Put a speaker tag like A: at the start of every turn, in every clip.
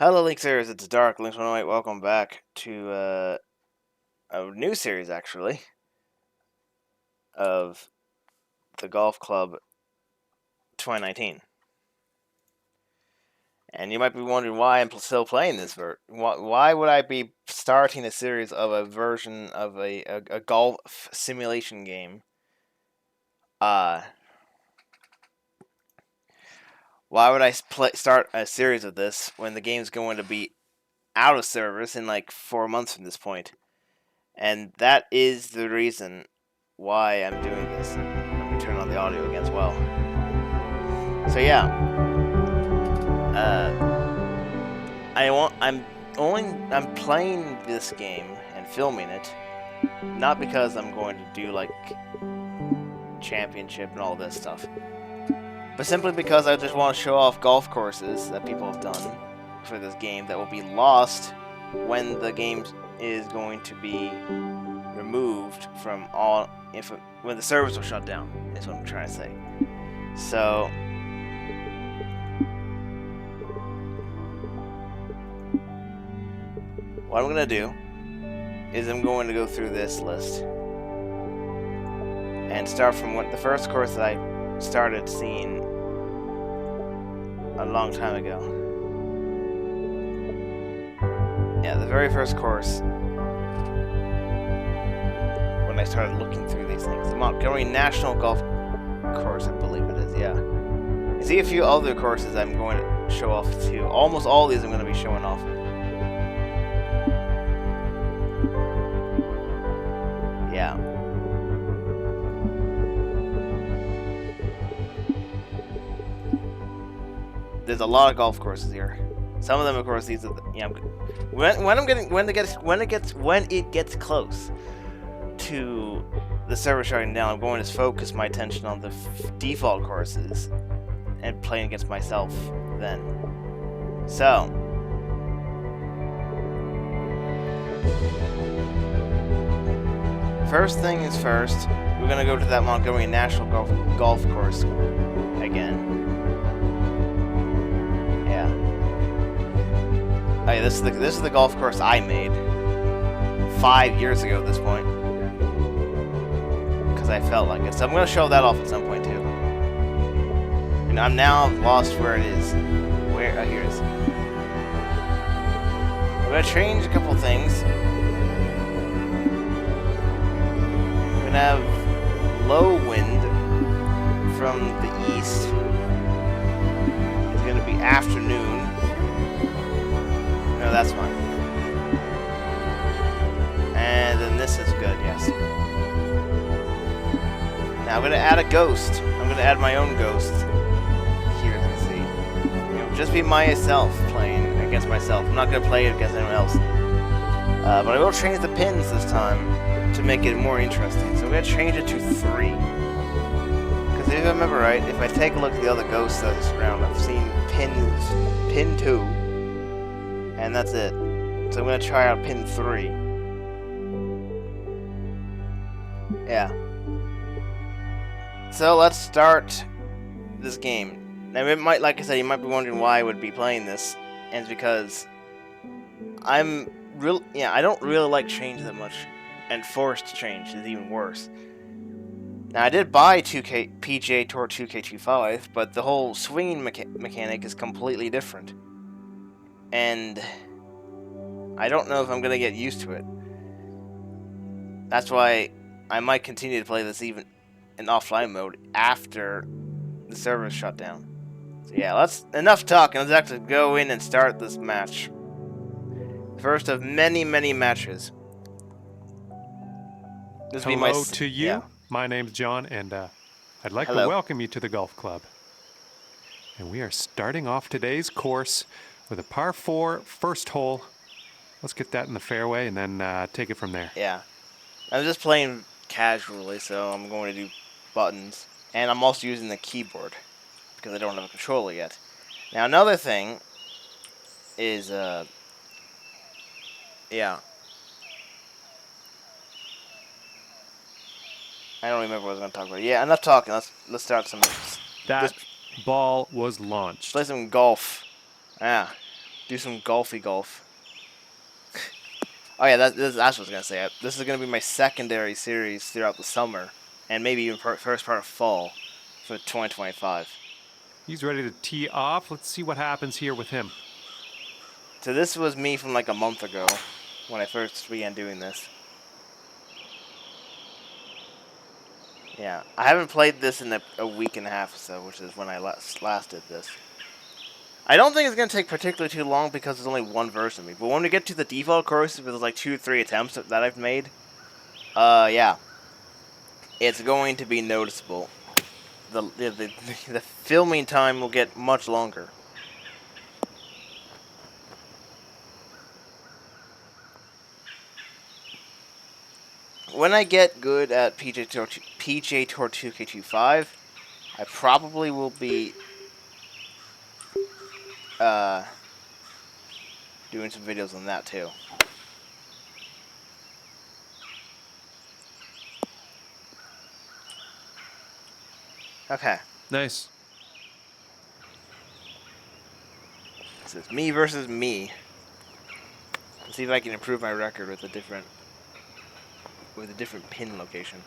A: Hello, Linksters. It's Dark Links108. Welcome back to a new series, actually, of the Golf Club 2019. And you might be wondering why I'm still playing this. Why would I be starting a series of a version of a golf simulation game? Why would I start a series of this when the game's going to be out of service in like 4 months from this point? And that is the reason why I'm doing this. Let me turn on the audio again as well. So yeah, I'm playing this game and filming it, not because I'm going to do like championship and all this stuff, but simply because I just want to show off golf courses that people have done for this game that will be lost when the game is going to be removed from all when the servers will shut down, is what I'm trying to say. So what I'm gonna do is I'm going to go through this list and start from the first course that I started seeing a long time ago. Yeah, the very first course when I started looking through these things. The Montgomery National Golf Course, I believe it is, yeah. You see a few other courses I'm going to show off too. Almost all of these I'm going to be showing off. Yeah. There's a lot of golf courses here. Some of them, of course, these are when it gets close to the server shutting down, I'm going to focus my attention on the default courses and playing against myself then. So, first thing is first, we're gonna go to that Montgomery National Golf Course again. Yeah. Oh yeah, this is the golf course I made 5 years ago at this point, because I felt like it. So I'm gonna show that off at some point too. And I'm now lost where it is. Where? Oh, here it is. I'm gonna change a couple things. We're gonna have low wind from the east. It's gonna be afternoon. No, that's fine. And then this is good, yes. Now I'm gonna add a ghost. I'm gonna add my own ghost. Here, as you can see. Just be myself playing against myself. I'm not gonna play it against anyone else. But I will change the pins this time to make it more interesting. So I'm gonna change it to 3. Because if I remember right, if I take a look at the other ghosts that are around, I've seen pin 2, and that's it. So I'm gonna try out pin 3. Yeah. So let's start this game. Now, like I said, you might be wondering why I would be playing this, and it's because I don't really like change that much, and forced change is even worse. Now, I did buy PGA Tour 2K25, but the whole swinging mechanic is completely different, and I don't know if I'm gonna get used to it. That's why I might continue to play this even in offline mode after the servers shut down. So yeah, enough talking. Let's actually go in and start this match. First of many, many matches. This will be
B: Hello to you.
A: Yeah.
B: My name's John, and I'd like
A: Hello.
B: to welcome you to the golf club. And we are starting off today's course with a par 4 first hole. Let's get that in the fairway and then take it from there.
A: Yeah. I'm just playing casually, so I'm going to do buttons. And I'm also using the keyboard, because I don't have a controller yet. Now, another thing is, yeah. I don't remember what I was going to talk about. Yeah, enough talking. Let's start some.
B: That ball was launched.
A: Play some golf. Yeah. Do some golfy golf. Oh yeah, that's what I was gonna say. This is gonna be my secondary series throughout the summer, and maybe even first part of fall for 2025.
B: He's ready to tee off. Let's see what happens here with him.
A: So this was me from like a month ago, when I first began doing this. Yeah, I haven't played this in a week and a half or so, which is when I last did this. I don't think it's going to take particularly too long because there's only one version of me. But when we get to the default courses with like 2 or 3 attempts that I've made, yeah, it's going to be noticeable. The filming time will get much longer. When I get good at PJ Tour 2K25, I probably will be doing some videos on that too. Okay.
B: Nice.
A: This is me versus me. Let's see if I can improve my record with a different pin location.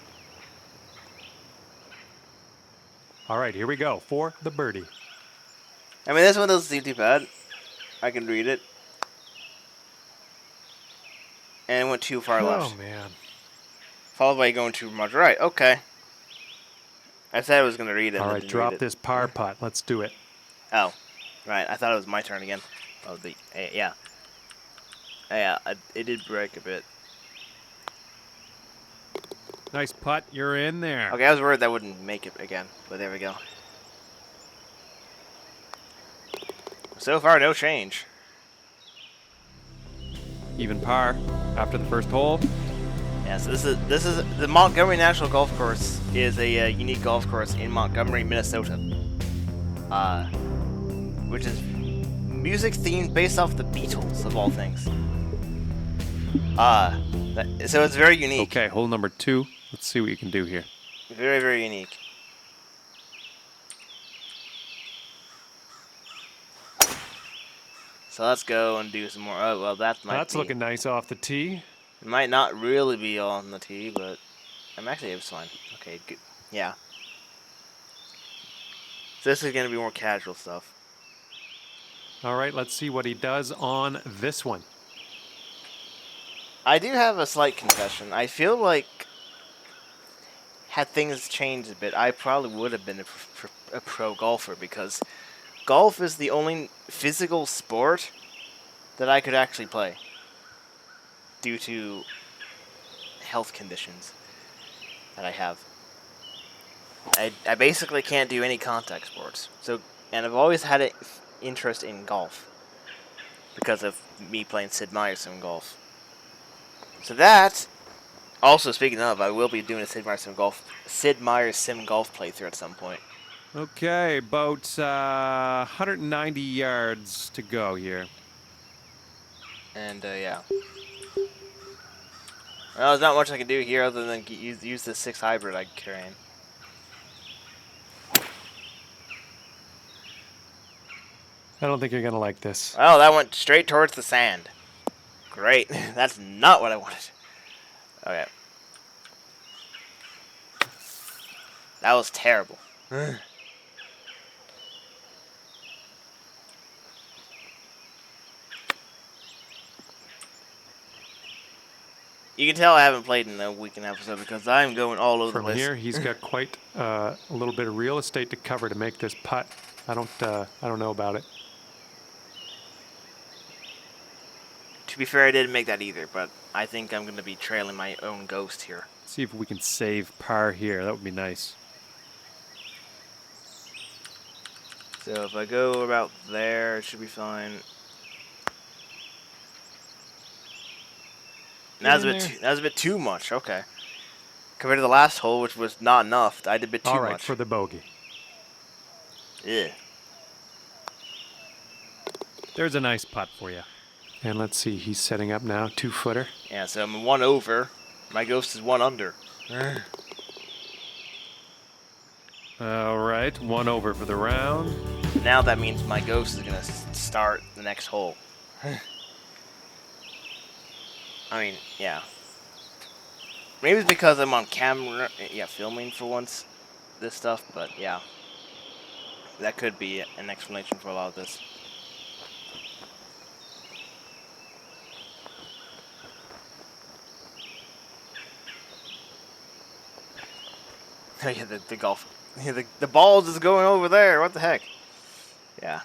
B: All right, here we go for the birdie.
A: I mean, this one doesn't seem too bad. I can read it. And it went too far left.
B: Oh, man.
A: Followed by going too much right. Okay. I said I was going to read it.
B: All
A: and
B: right,
A: didn't
B: drop
A: read it.
B: this par putt. Let's do it.
A: Oh. Right. I thought it was my turn again. Oh, yeah. Yeah, it did break a bit.
B: Nice putt. You're in there.
A: Okay, I was worried that wouldn't make it again. But there we go. So far, no change.
B: Even par after the first hole.
A: Yeah, so this is the Montgomery National Golf Course is a unique golf course in Montgomery, Minnesota. Which is music themed based off the Beatles of all things. So it's very unique.
B: Okay, hole number 2. Let's see what you can do here.
A: Very, very unique. So let's go and do some more. Oh well, that's
B: looking nice off the tee.
A: It might not really be on the tee, but it was fine. Okay, good. Yeah. So this is gonna be more casual stuff.
B: All right, let's see what he does on this one.
A: I do have a slight confession. I feel like had things changed a bit, I probably would have been a pro golfer because golf is the only physical sport that I could actually play due to health conditions that I have. I basically can't do any contact sports. And I've always had an interest in golf because of me playing Sid Meier's Sim Golf. So that, also speaking of, I will be doing a Sid Meier's Sim Golf playthrough at some point.
B: Okay, about 190 yards to go here.
A: And yeah. Well, there's not much I can do here other than use the 6 hybrid I'm carrying.
B: I don't think you're going to like this.
A: Oh, that went straight towards the sand. Great. That's not what I wanted. Okay. That was terrible. You can tell I haven't played in a week and a half or so because I'm going all over the place.
B: From here, he's got quite a little bit of real estate to cover to make this putt. I don't know about it.
A: To be fair, I didn't make that either, but I think I'm going to be trailing my own ghost here.
B: See if we can save par here. That would be nice.
A: So if I go about there, it should be fine. That was a bit too much. Okay. Compared to the last hole, which was not enough, I did a bit too much.
B: All right, for the bogey.
A: Yeah.
B: There's a nice putt for you. And let's see, he's setting up now, 2-footer.
A: Yeah, so I'm 1 over. My ghost is 1 under.
B: All right, 1 over for the round.
A: Now that means my ghost is going to start the next hole. I mean, yeah. Maybe it's because I'm on camera, yeah, filming for once, this stuff, but yeah. That could be an explanation for a lot of this. Yeah, the golf. Yeah, the balls is going over there. What the heck? Yeah.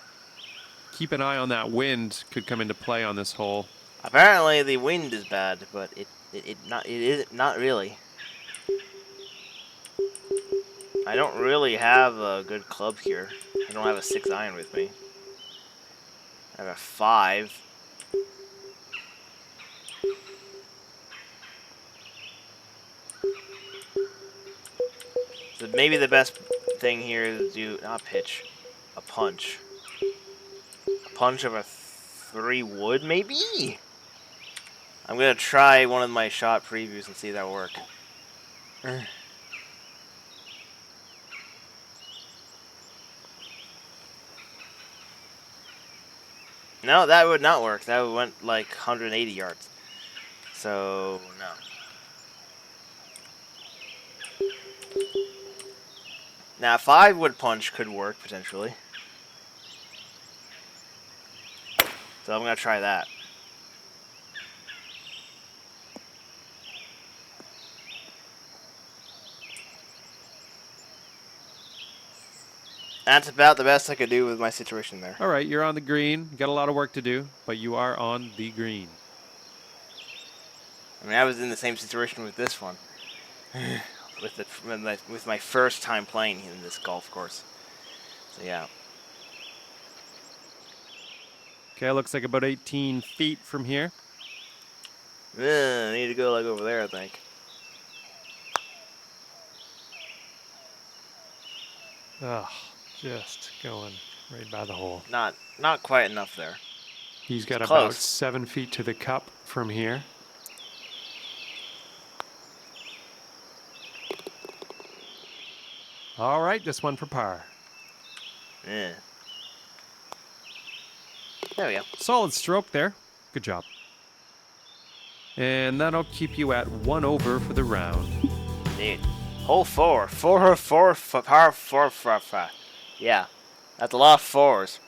B: Keep an eye on that wind. Could come into play on this hole.
A: Apparently the wind is bad, but it is not really. I don't really have a good club here. I don't have a 6-iron with me. I have a 5. So maybe the best thing here is to do not pitch, a punch. A punch of a 3 wood, maybe. I'm gonna try one of my shot previews and see if that work. No, that would not work. That went like 180 yards. So no. Now, a 5 wood punch could work potentially. So I'm gonna try that. That's about the best I could do with my situation there.
B: All right, you're on the green. You got a lot of work to do, but you are on the green.
A: I mean, I was in the same situation with this one. with my first time playing in this golf course. So yeah.
B: Okay, looks like about 18 feet from here.
A: I need to go like over there, I think.
B: Ugh, just going right by the hole.
A: Not quite enough there.
B: He's got
A: It's
B: about
A: close.
B: 7 feet to the cup from here. All right, this one for par.
A: Yeah. There we go.
B: Solid stroke there. Good job. And that'll keep you at 1 over for the round.
A: Dude. Hole 4. 4. Par 4. Yeah. That's a lot of 4s.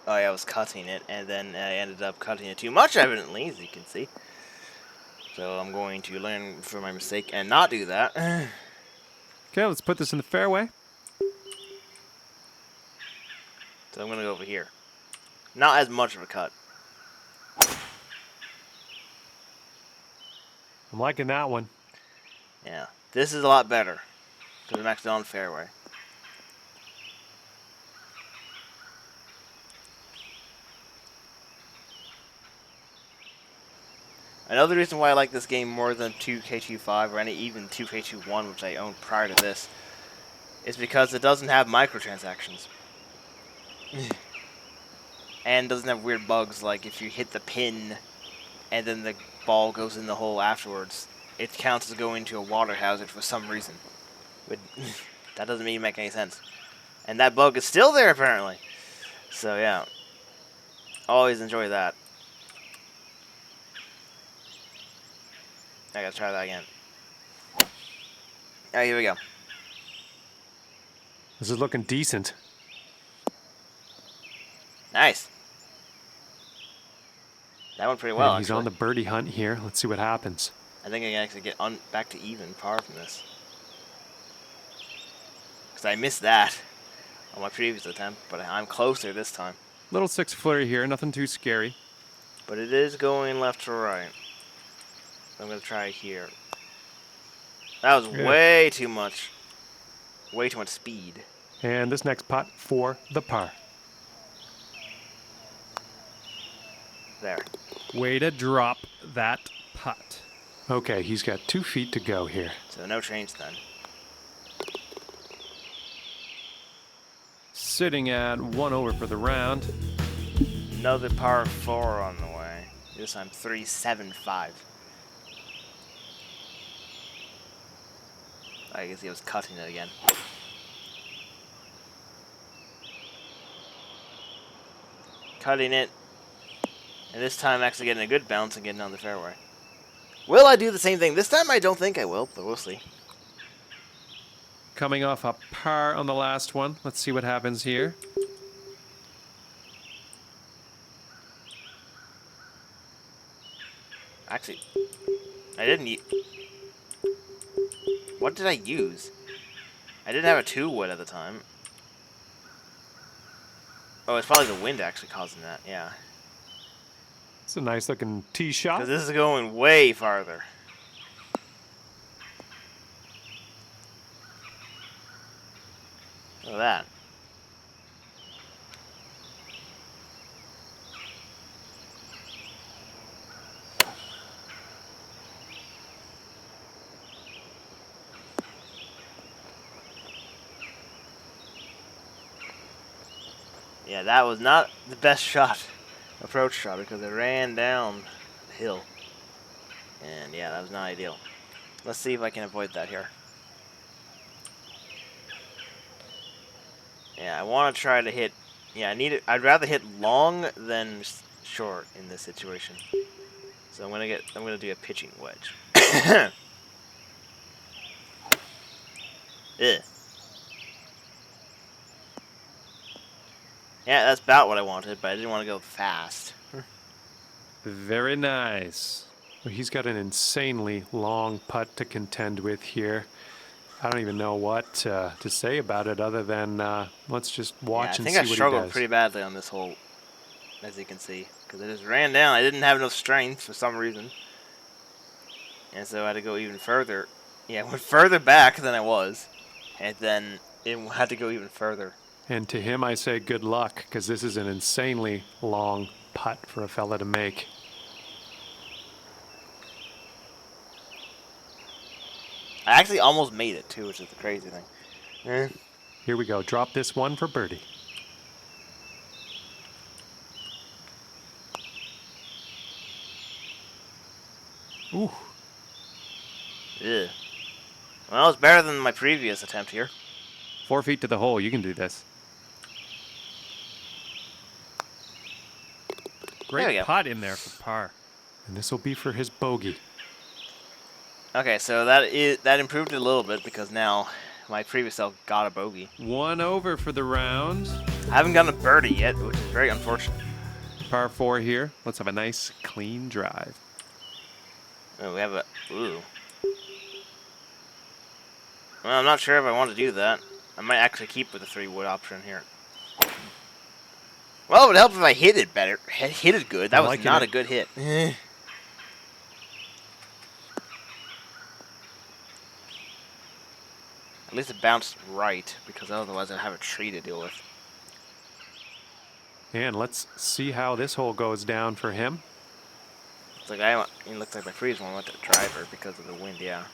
A: Oh yeah, I was cutting it, and then I ended up cutting it too much, evidently, as you can see. So I'm going to learn from my mistake and not do that.
B: Okay, let's put this in the fairway.
A: So I'm going to go over here. Not as much of a cut.
B: I'm liking that one.
A: Yeah. This is a lot better. Because I'm actually on fairway. Another reason why I like this game more than 2K25 or even 2K21, which I owned prior to this, is because it doesn't have microtransactions. And doesn't have weird bugs like if you hit the pin and then the ball goes in the hole afterwards, it counts as going to a water hazard for some reason. But that doesn't even make any sense. And that bug is still there apparently. So yeah. Always enjoy that. I gotta try that again. Alright, here we go.
B: This is looking decent.
A: Nice. That went pretty well,
B: And he's
A: actually.
B: on the birdie hunt here. Let's see what happens.
A: I think I can actually get back to even par from this. Because I missed that on my previous attempt, but I'm closer this time.
B: Little 6-footer here, nothing too scary.
A: But it is going left to right. I'm going to try here. That was way too much. Way too much speed.
B: And this next putt for the par.
A: There.
B: Way to drop that putt. Okay, he's got 2 feet to go here.
A: So no change then.
B: Sitting at 1 over for the round.
A: Another par 4 on the way. This time 3.75. I guess he was cutting it again. cutting it, and this time actually getting a good bounce and getting on the fairway. Will I do the same thing this time? I don't think I will, but we'll see.
B: Coming off a par on the last one. Let's see what happens here.
A: Actually, I didn't. What did I use? I didn't have a 2-wood at the time. Oh, it's probably the wind actually causing that. Yeah.
B: It's a nice looking tee shot.
A: Because this is going way farther. Look at that. Yeah, that was not the best approach shot, because it ran down the hill. And yeah, that was not ideal. Let's see if I can avoid that here. Yeah, I want to try to hit. Yeah, I'd rather hit long than short in this situation. So I'm gonna do a pitching wedge. Ugh. Yeah, that's about what I wanted, but I didn't want to go fast.
B: Very nice. Well, he's got an insanely long putt to contend with here. I don't even know what to say about it other than let's just watch and see what he does.
A: I think I struggled pretty badly on this hole, as you can see, because I just ran down. I didn't have enough strength for some reason, and so I had to go even further. Yeah, I went further back than I was, and then it had to go even further.
B: And to him, I say good luck, because this is an insanely long putt for a fella to make.
A: I actually almost made it, too, which is the crazy thing.
B: Here we go. Drop this one for birdie. Ooh.
A: Ugh. Well, it's better than my previous attempt here.
B: 4 feet to the hole. You can do this. Great putt in there for par. And this will be for his bogey.
A: Okay, so that improved it a little bit, because now my previous self got a bogey.
B: 1 over for the round.
A: I haven't gotten a birdie yet, which is very unfortunate.
B: Par 4 here. Let's have a nice, clean drive.
A: Oh, we have a... Ooh. Well, I'm not sure if I want to do that. I might actually keep with the 3-wood option here. Well, it would help if I hit it better. Hit it good. That was not a good hit. At least it bounced right, because otherwise I'd have a tree to deal with.
B: And let's see how this hole goes down for him.
A: It's like it looks like my previous one went to the driver because of the wind, yeah.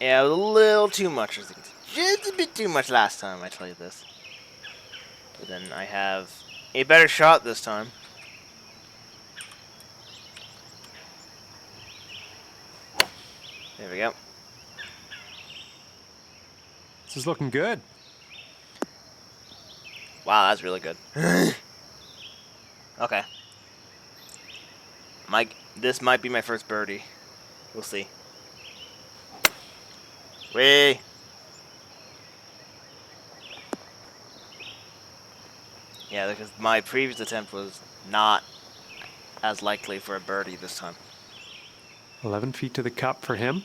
A: Yeah, a little too much, as you can see. Just a bit too much last time, I tell you this. But then I have a better shot this time. There we go.
B: This is looking good.
A: Wow, that's really good. Okay. This might be my first birdie. We'll see. Way. Yeah, because my previous attempt was not as likely for a birdie this time.
B: 11 feet to the cup for him.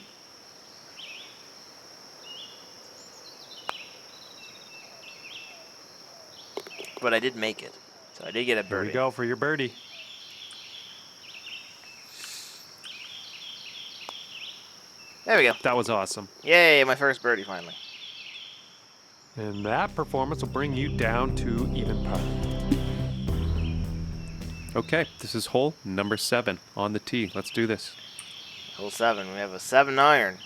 A: But I did make it. So I did get a birdie.
B: There we go for your birdie.
A: There we go.
B: That was awesome.
A: Yay, my first birdie finally.
B: And that performance will bring you down to even par. Okay, this is hole number 7 on the tee. Let's do this.
A: Hole 7, we have a 7-iron.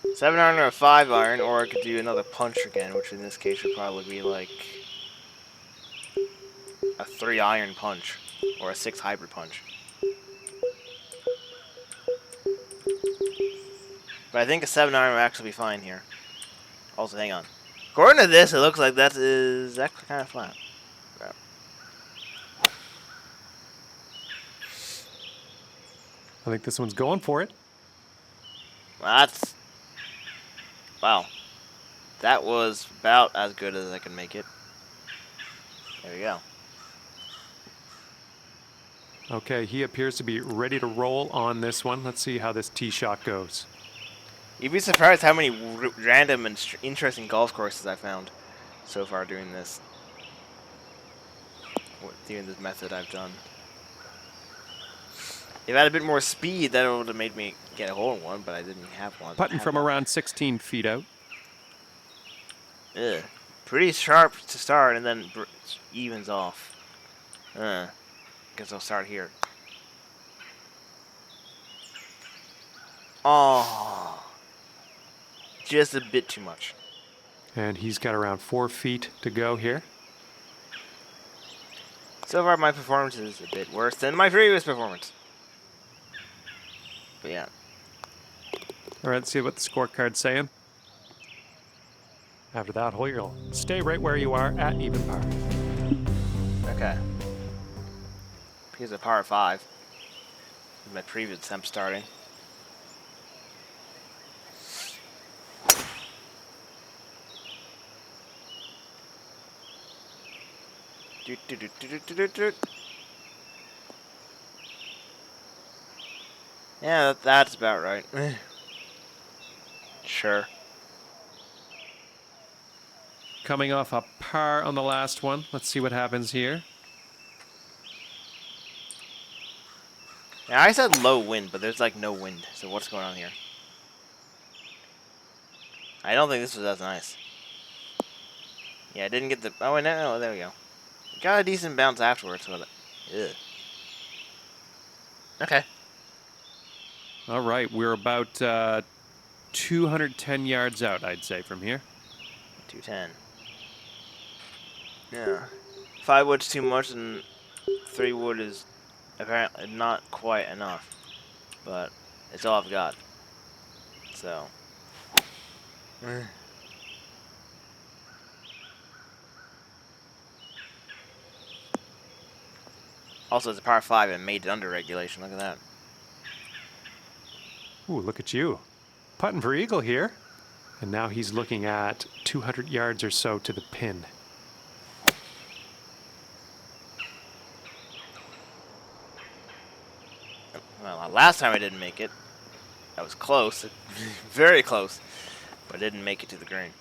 A: 7-iron or a 5-iron, or I could do another punch again, which in this case would probably be like a 3-iron punch or a 6 hybrid punch. But I think a 7 iron will actually be fine here. Also, hang on. According to this, it looks like that is actually kind of flat. Right.
B: I think this one's going for it.
A: That's... Wow. That was about as good as I can make it. There we go.
B: Okay, he appears to be ready to roll on this one. Let's see how this tee shot goes.
A: You'd be surprised how many random and interesting golf courses I found so far doing this. Doing this method I've done. If I had a bit more speed, that would have made me get a hole in one, but I didn't have one.
B: Putting from around 16 feet out.
A: Ugh. Pretty sharp to start, and then evens off. Guess I'll start here. Oh, just a bit too much.
B: And he's got around 4 feet to go here.
A: So far, my performance is a bit worse than my previous performance. But yeah.
B: All right, let's see what the scorecard's saying. After that hole, you'll stay right where you are at even par.
A: Okay. Here's a par 5. My previous attempt starting. Yeah, that's about right. Sure.
B: Coming off a par on the last one. Let's see what happens here.
A: Yeah, I said low wind, but there's like no wind. So what's going on here? I don't think this was as nice. Yeah, I didn't get the... Oh, no, there we go. Got a decent bounce afterwards with it. Ugh. Okay.
B: All right, we're about 210 yards out, I'd say, from here.
A: 210. Yeah. 5 wood's too much, and 3 wood is apparently not quite enough. But it's all I've got. So. Also, it's a par 5 and made it under regulation. Look at that.
B: Ooh, look at you. Putting for eagle here. And now he's looking at 200 yards or so to the pin.
A: Well, last time I didn't make it. I was close. Very close. But I didn't make it to the green.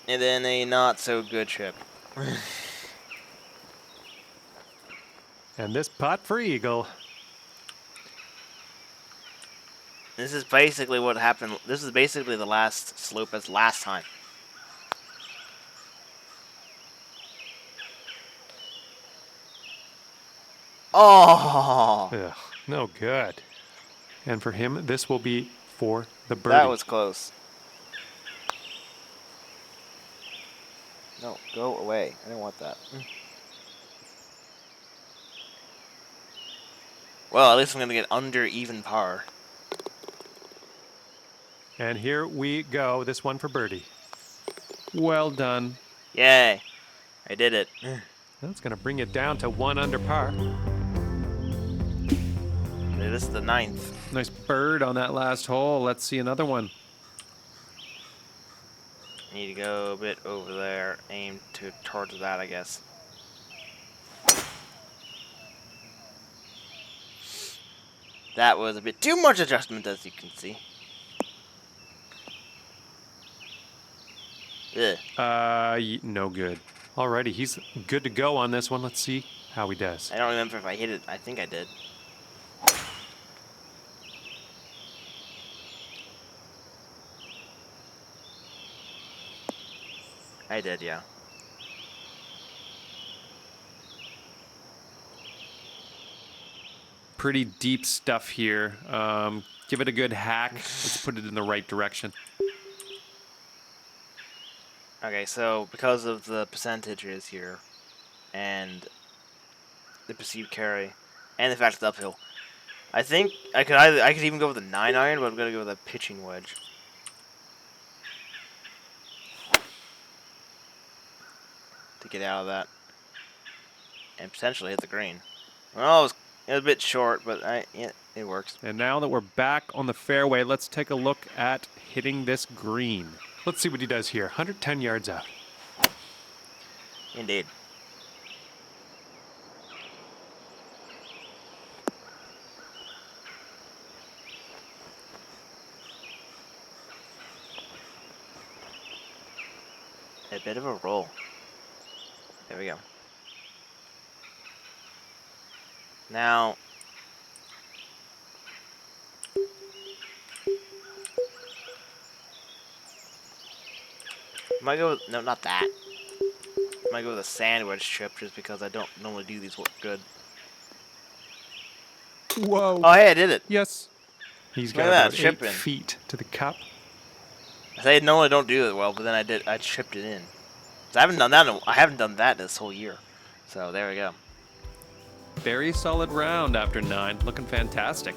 A: And then a not so good chip.
B: And this putt for eagle.
A: This is basically what happened. This is basically the last slope as last time. Oh!
B: Ugh, no good. And for him, this will be for the birdie.
A: That was close. No, go away. I don't want that. Well, at least I'm going to get under even par.
B: And here we go. This one for birdie. Well done.
A: Yay. I did it.
B: That's going to bring it down to 1 under par.
A: This is the 9th.
B: Nice bird on that last hole. Let's see another one.
A: Need to go a bit over there. Aim towards that, I guess. That was a bit too much adjustment, as you can see. Ugh.
B: No good. Alrighty, he's good to go on this one. Let's see how he does.
A: I don't remember if I hit it. I think I did. I did, yeah.
B: Pretty deep stuff here. Give it a good hack. Let's put it in the right direction.
A: Okay, so because of the percentages here, and the perceived carry, and the fact it's uphill. I think I could even go with a 9-iron, but I'm gonna go with a pitching wedge. To get out of that. And potentially hit the green. Well, it was a bit short, but yeah, it works.
B: And now that we're back on the fairway, let's take a look at hitting this green. Let's see what he does here. 110 yards out.
A: Indeed. A bit of a roll. There we go. Now, might go with, no, not that. Might go with a sandwich chip just because I don't normally do these good.
B: Whoa.
A: Oh, hey, I did it.
B: Yes. He's
A: Look
B: got
A: at that,
B: about 8
A: chipping.
B: feet to the cup.
A: I say normally don't do it well, but then I did. I chipped it in. So I haven't done that. I haven't done that this whole year. So there we go.
B: Very solid round after 9. Looking fantastic.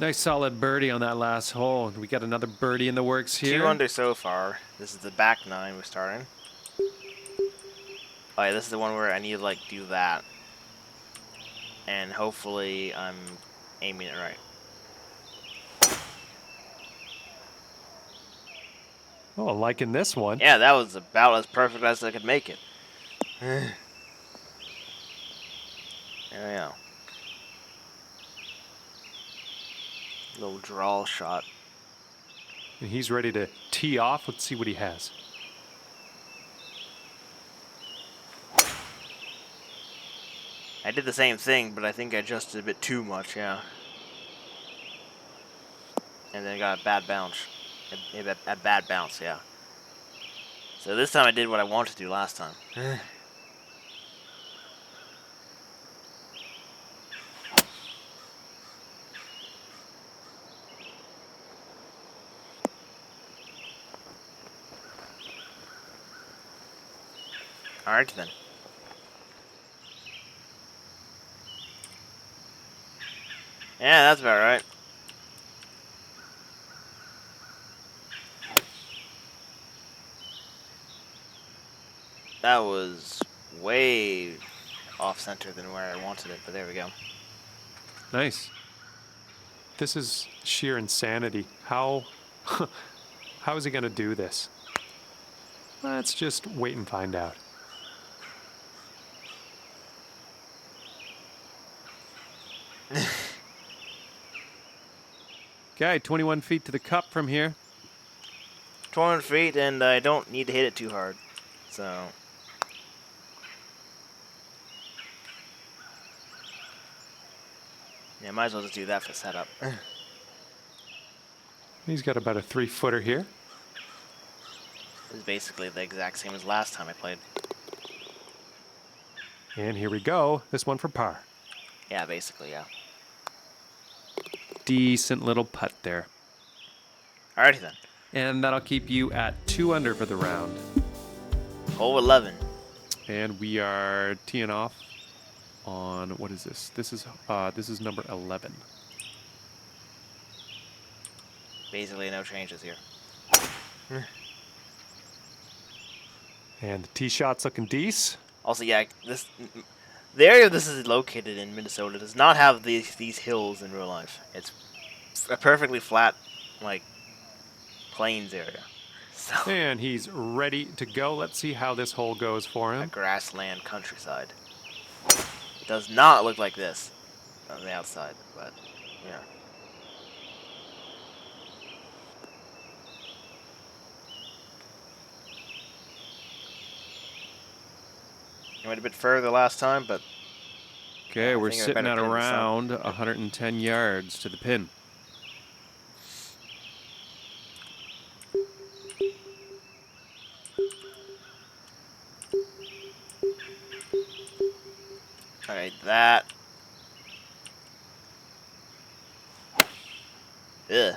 B: Nice solid birdie on that last hole. We got another birdie in the works here.
A: 2 under so far. This is the back 9 we're starting. Oh yeah, this is the one where I need to like do that. And hopefully I'm aiming it right.
B: Oh, liking this one.
A: Yeah, that was about as perfect as I could make it. There we go. Little draw shot.
B: And he's ready to tee off. Let's see what he has.
A: I did the same thing, but I think I adjusted a bit too much, yeah. And then got a bad bounce. A bad bounce, yeah. So this time I did what I wanted to do last time. Alright then. Yeah, that's about right. That was way off center than where I wanted it, but there we go.
B: Nice. This is sheer insanity. How is he going to do this? Let's just wait and find out. Okay, 21 feet to the cup from here.
A: 200 feet, and I don't need to hit it too hard. So. Yeah, might as well just do that for setup.
B: He's got about a 3-footer here.
A: This is basically the exact same as last time I played.
B: And here we go. This one for par.
A: Yeah, basically, yeah.
B: Decent little putt there.
A: Alrighty then.
B: And that'll keep you at 2 under for the round.
A: Hole 11.
B: And we are teeing off on, what is this? This is number 11.
A: Basically no changes here.
B: And the tee shot's looking decent.
A: Also, yeah, the area this is located in, Minnesota, does not have these hills in real life. It's a perfectly flat, like, plains area. So,
B: And he's ready to go. Let's see how this hole goes for
A: a
B: him.
A: grassland countryside. Does not look like this on the outside, but yeah. I went a bit further last time, but
B: Okay, we're
A: think I
B: sitting
A: better
B: at
A: pin this up.
B: around 110 yards to the pin.
A: alright, that. Ugh.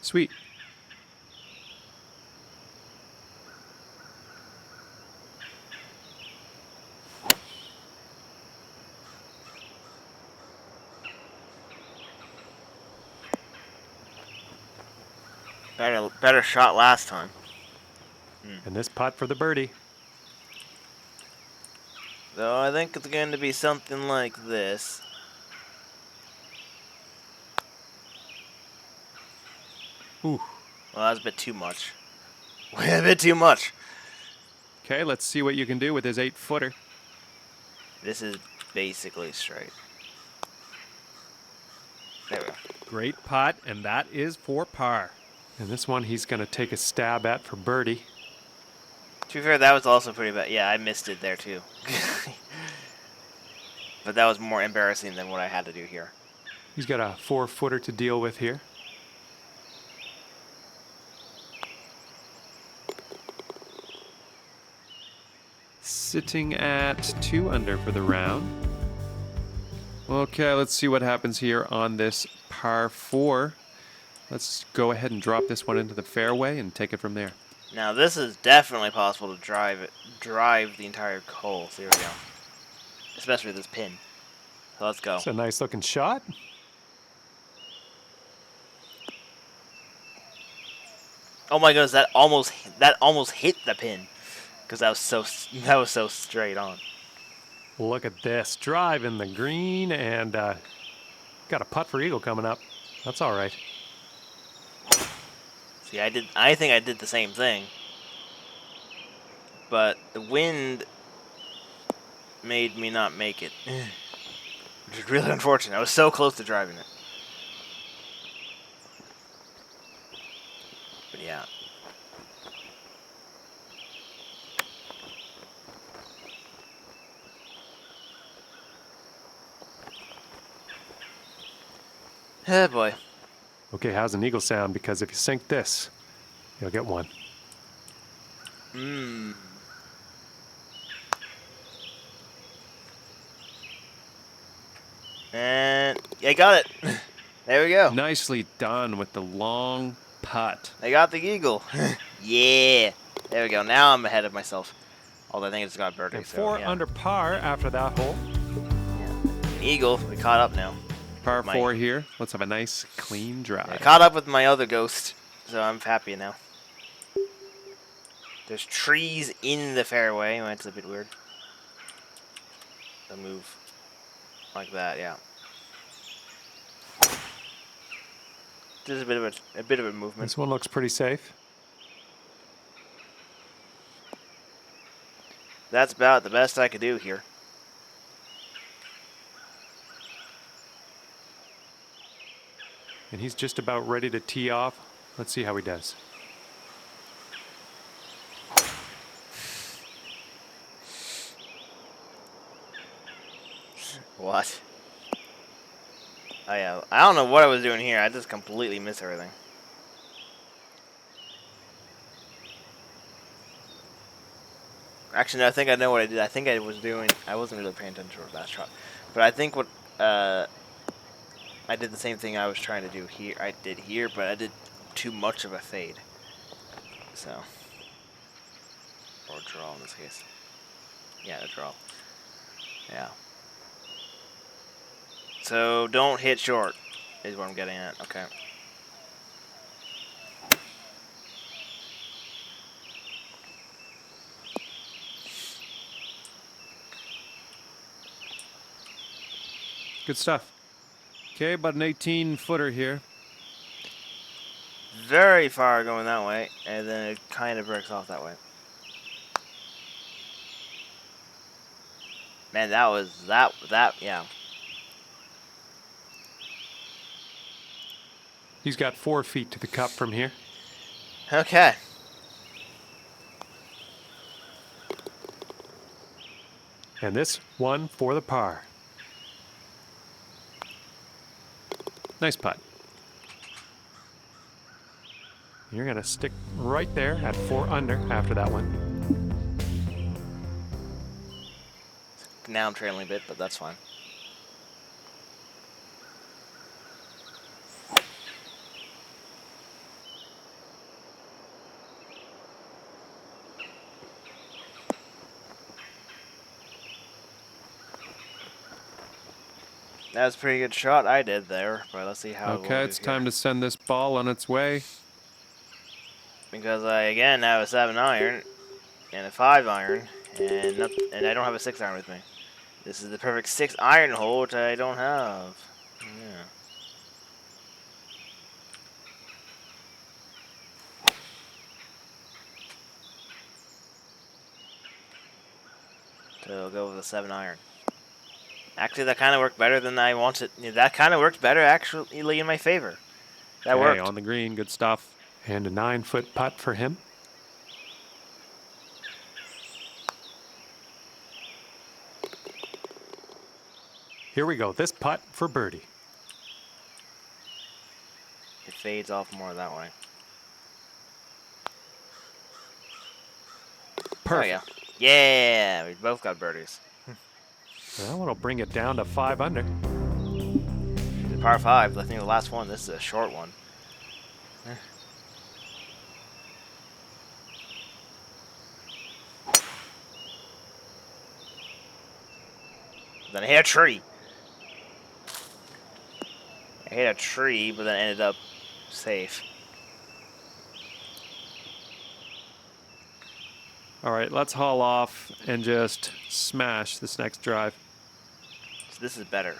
B: Sweet.
A: Better shot last time.
B: And this putt for the birdie.
A: Though I think it's going to be something like this.
B: Ooh.
A: Well, that's a bit too much. A bit too much.
B: Okay, let's see what you can do with his 8-footer.
A: This is basically straight. There we go.
B: Great putt, and that is for par. And this one he's going to take a stab at for birdie.
A: To be fair, that was also pretty bad. Yeah, I missed it there too. But that was more embarrassing than what I had to do here.
B: He's got a 4-footer to deal with here. Sitting at 2 under for the round. Okay, let's see what happens here on this par 4. Let's go ahead and drop this one into the fairway and take it from there.
A: Now this is definitely possible to drive the entire hole. So here we go. Especially with this pin. So let's go.
B: It's a nice looking shot.
A: Oh my goodness, that almost hit the pin. Because that was so straight on.
B: Look at this. Drive in the green and got a putt for eagle coming up. That's all right.
A: See, I think I did the same thing. But the wind made me not make it. Which is really unfortunate. I was so close to driving it. But yeah. Oh boy.
B: Okay, how's an eagle sound? Because if you sink this, you'll get one.
A: And I got it. There we go.
B: Nicely done with the long putt.
A: I got the eagle. Yeah. There we go. Now I'm ahead of myself. Although I think it's got birdie.
B: And
A: So,
B: 4
A: yeah.
B: under par after that hole.
A: Eagle. We caught up now.
B: Par 4 here. Let's have a nice clean drive.
A: I caught up with my other ghost, so I'm happy now. There's trees in the fairway. That's a bit weird. So move like that, yeah. There's a bit of a movement.
B: This one looks pretty safe.
A: That's about the best I could do here.
B: And he's just about ready to tee off. Let's see how he does.
A: What? Oh yeah, I don't know what I was doing here. I just completely missed everything. Actually, no, I think I know what I did. I think I wasn't really paying attention to that shot. But I think what, I did the same thing I was trying to do here. I did here, but I did too much of a fade. So. Or draw in this case. Yeah, a draw. Yeah. So, don't hit short, is what I'm getting at. Okay.
B: Good stuff. Okay, about an 18-footer here.
A: Very far going that way, and then it kind of breaks off that way. Man, that was, yeah.
B: He's got 4 feet to the cup from here.
A: Okay.
B: And this one for the par. Nice putt. You're going to stick right there at 4 under after that one.
A: Now I'm trailing a bit, but that's fine. That was a pretty good shot I did there, but let's see how it will
B: Okay,
A: do
B: it's
A: here.
B: time to send this ball on its way.
A: Because I again have a 7 iron and a 5 iron, and I don't have a 6 iron with me. This is the perfect 6 iron hole, which I don't have. Yeah. So I'll go with a 7 iron. Actually, that kind of worked better than I wanted. Yeah, that kind of worked better, actually, in my favor. That
B: Okay,
A: worked.
B: on the green, good stuff. And a 9-foot putt for him. Here we go. This putt for birdie.
A: It fades off more that way. There we go.
B: Perfect.
A: Yeah, we both got birdies.
B: That one will bring it down to 5 under.
A: The par 5, I think the last one. This is a short one. Then I hit a tree. I hit a tree, but then ended up safe.
B: All right, let's haul off and just smash this next drive.
A: So this is better.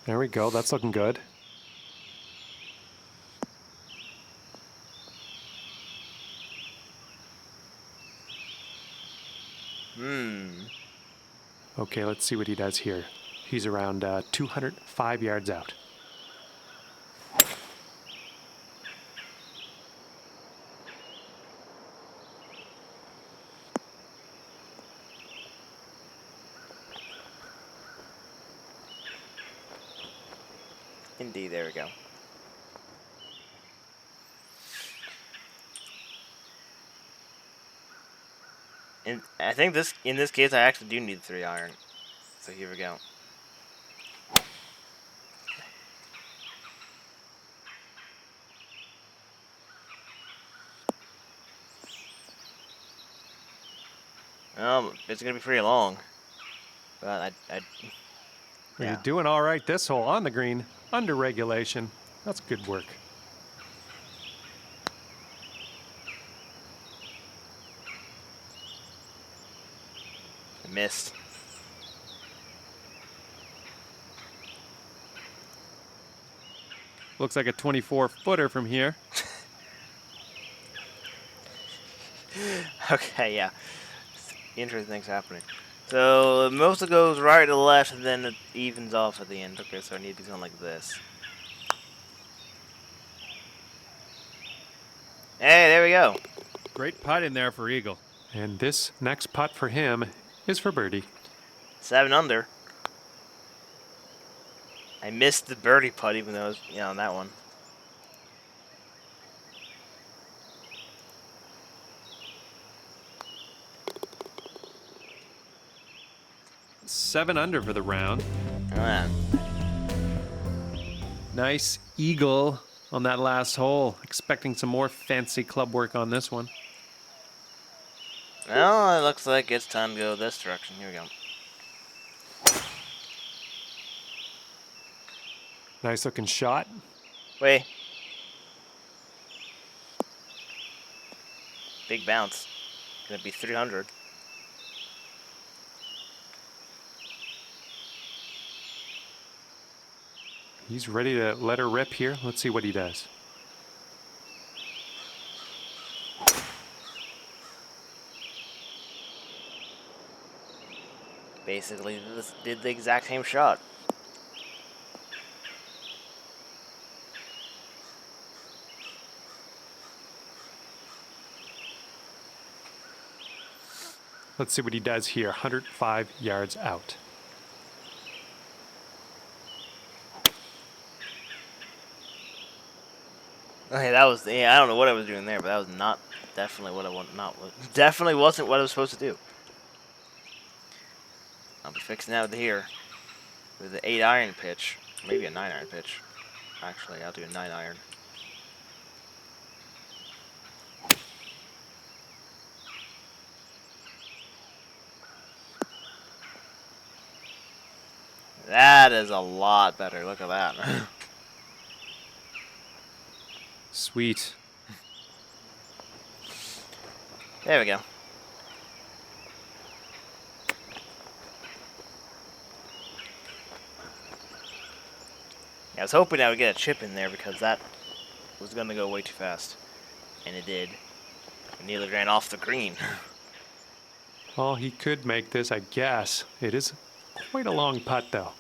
B: There we go. That's looking good. Okay, let's see what he does here. He's around 205 yards out.
A: Indeed, there we go. And I think in this case, I actually do need 3 iron. So here we go. It's gonna be pretty long. But
B: Well,
A: yeah.
B: you're doing all right this hole on the green, under regulation. That's good work.
A: I missed.
B: Looks like a 24-footer from here.
A: Okay, yeah. Interesting things happening. So most of it goes right to left, and then it evens off at the end. Okay, so I need to go like this. Hey, there we go.
B: Great putt in there for eagle. And this next putt for him is for birdie.
A: 7 under. I missed the birdie putt, even though it was, on that one.
B: Seven under for the round.
A: Oh, man.
B: Nice eagle on that last hole. Expecting some more fancy club work on this one.
A: Well, it looks like it's time to go this direction. Here we go.
B: Nice looking shot.
A: Wait. Big bounce. Gonna be 300.
B: He's ready to let her rip here. Let's see what he does.
A: Basically, this did the exact same shot.
B: Let's see what he does here. 105 yards out.
A: Okay, that was I don't know what I was doing there, but that was not definitely what I want. Definitely wasn't what I was supposed to do. I'll be fixing that with here with the 8 iron pitch, maybe a 9 iron pitch. Actually, I'll do a 9 iron. that is a lot better. Look at that.
B: Sweet.
A: There we go. Yeah, I was hoping I would get a chip in there because that was going to go way too fast. And it did. It nearly ran off the green.
B: Well, he could make this, I guess. It is quite a long putt, though.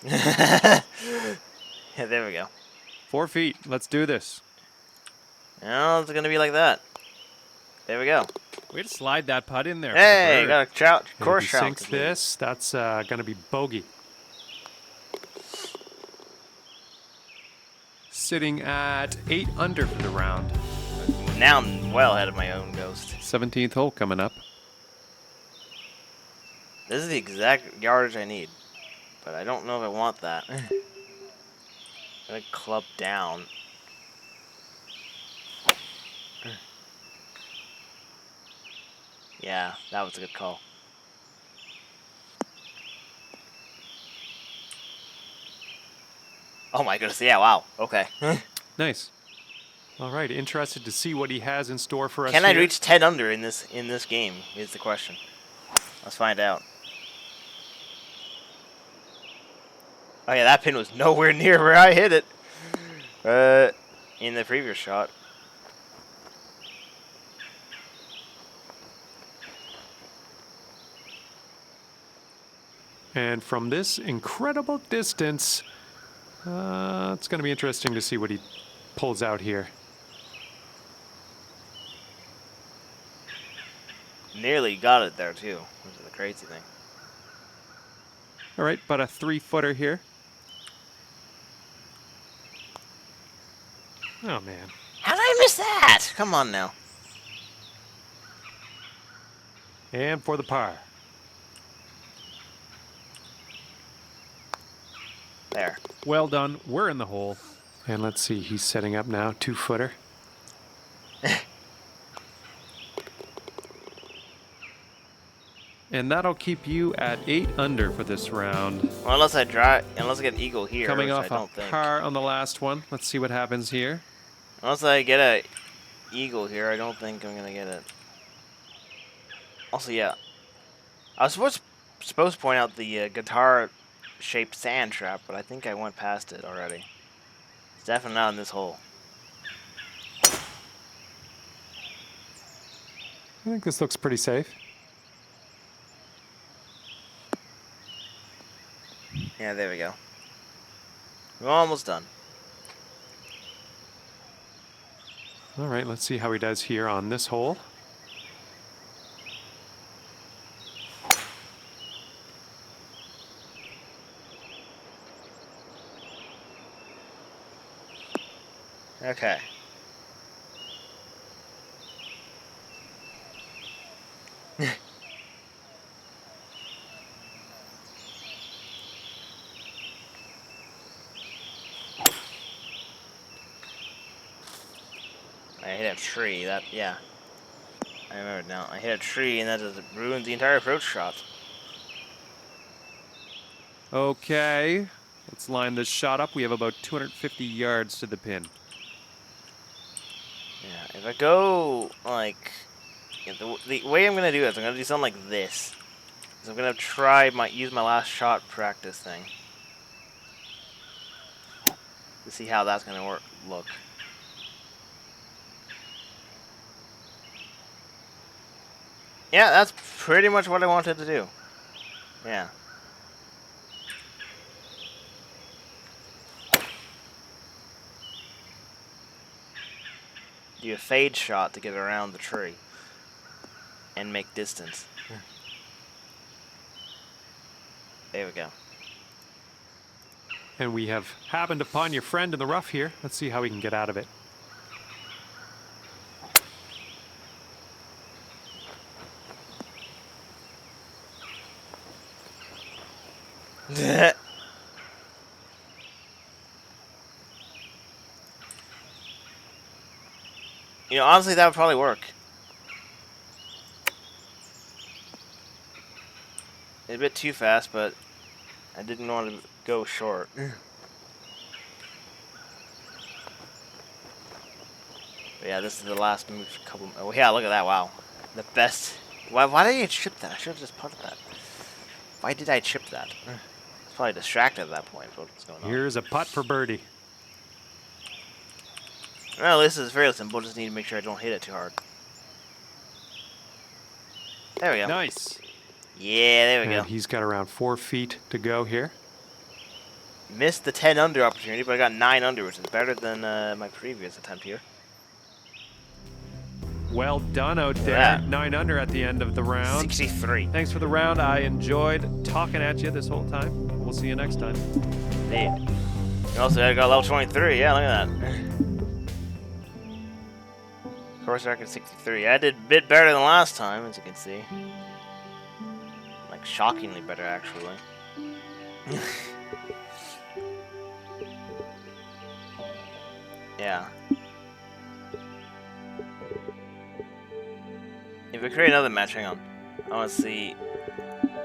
A: Yeah, there we go.
B: 4 feet. Let's do this.
A: Now it's going to be like that. There we go.
C: Way to slide that putt in there.
A: Hey, got a trout,
B: And
A: course
B: if he
A: trout.
B: sinks this, that's going to be bogey. Sitting at 8 under for the round.
A: Now I'm well ahead of my own ghost.
B: 17th hole coming up.
A: This is the exact yardage I need. But I don't know if I want that. I'm going to club down. Yeah, that was a good call. Oh my goodness, yeah, wow, okay.
B: Nice. All right, interested to see what he has in store for us
A: Can I
B: here.
A: reach 10 under in this game is the question. Let's find out. Oh yeah, that pin was nowhere near where I hit it. In the previous shot.
B: And from this incredible distance, it's going to be interesting to see what he pulls out here.
A: Nearly got it there too, which is the crazy thing.
C: All right, but a 3-footer here.
B: Oh, man.
A: How did I miss that? Come on now.
B: And for the par.
A: There.
C: Well done. We're in the hole.
B: And let's see, he's setting up now, 2-footer.
C: And that'll keep you at 8 under for this round.
A: Well, unless I get an eagle here,
C: Coming
A: which
C: off
A: I don't
C: a
A: think.
C: par on the last one. Let's see what happens here.
A: Unless I get a eagle here, I don't think I'm gonna get it. Also, yeah, I was supposed to point out the guitar-shaped sand trap, but I think I went past it already. It's definitely not in this hole.
B: I think this looks pretty safe.
A: Yeah, there we go. We're almost done.
B: All right, let's see how he does here on this hole.
A: Okay. I hit a tree. Yeah. I remember now. I hit a tree and that just ruins the entire approach shot.
C: Okay. Let's line this shot up. We have about 250 yards to the pin.
A: Yeah, if I go like yeah, the way I'm gonna do this, I'm gonna do something like this. So I'm gonna use my last shot practice thing to see how that's gonna look. Yeah, that's pretty much what I wanted to do. Yeah. Do a fade shot to get around the tree and make distance. There we go.
B: And we have happened upon your friend in the rough here. Let's see how we can get out of it.
A: You know, honestly, that would probably work. a bit too fast, but I didn't want to go short. But yeah, this is the last move. Oh yeah, look at that! Wow, the best. Why did I chip that? I should have just putted that. Why did I chip that? I was probably distracted at that point. What's going on?
B: Here's a putt for birdie.
A: Well, this is fairly simple. Just need to make sure I don't hit it too hard. There we go.
B: Nice.
A: Yeah, there we
B: And
A: go.
B: he's got around 4 feet to go here.
A: Missed the 10 under opportunity, but I got 9 under, which is better than my previous attempt here.
B: Well done out there.
A: Yeah.
B: 9 under at the end of the round.
A: 63.
B: Thanks for the round. I enjoyed talking at you this whole time. We'll see you next time.
A: Yeah. You also got level 23. Yeah, look at that. Course record 63. I did a bit better than last time, as you can see. Like, shockingly better, actually. Yeah. If we create another match, hang on. I want to see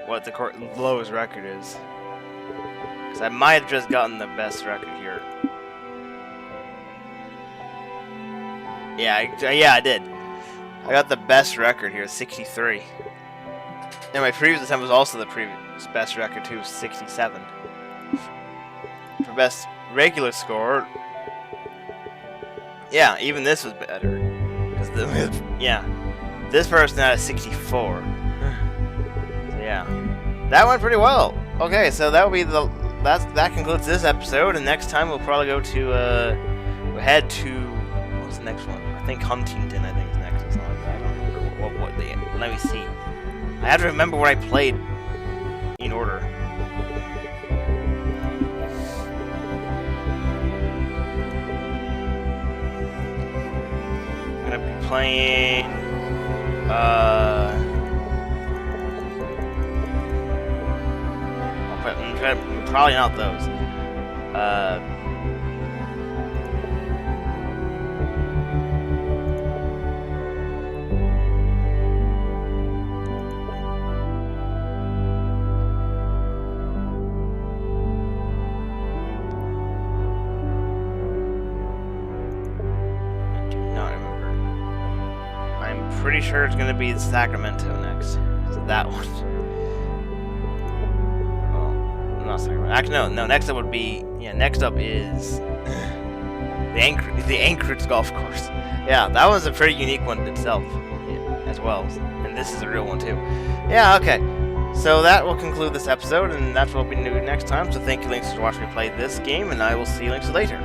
A: what the lowest record is. Because I might have just gotten the best record here. Yeah, I did. I got the best record here, 63. And my previous attempt was also the previous best record too, 67. For best regular score, yeah, even this was better. Because yeah, this person had a 64. So yeah, that went pretty well. Okay, so that will be that concludes this episode, and next time we'll probably go to we'll head to what's the next one? I think Huntington. I think is next or something like that. I don't remember what they. Let me see. I have to remember what I played in order. I'm gonna be playing. Probably not those. Pretty sure it's gonna be Sacramento next. So that one. Well, not Sacramento. Actually, no. Next up would be Next up is the Anchorage Golf Course. Yeah, that was a pretty unique one itself, as well. And this is a real one too. Yeah. Okay. So that will conclude this episode, and that's what we'll be doing next time. So thank you, Links, for watching me play this game, and I will see you links later.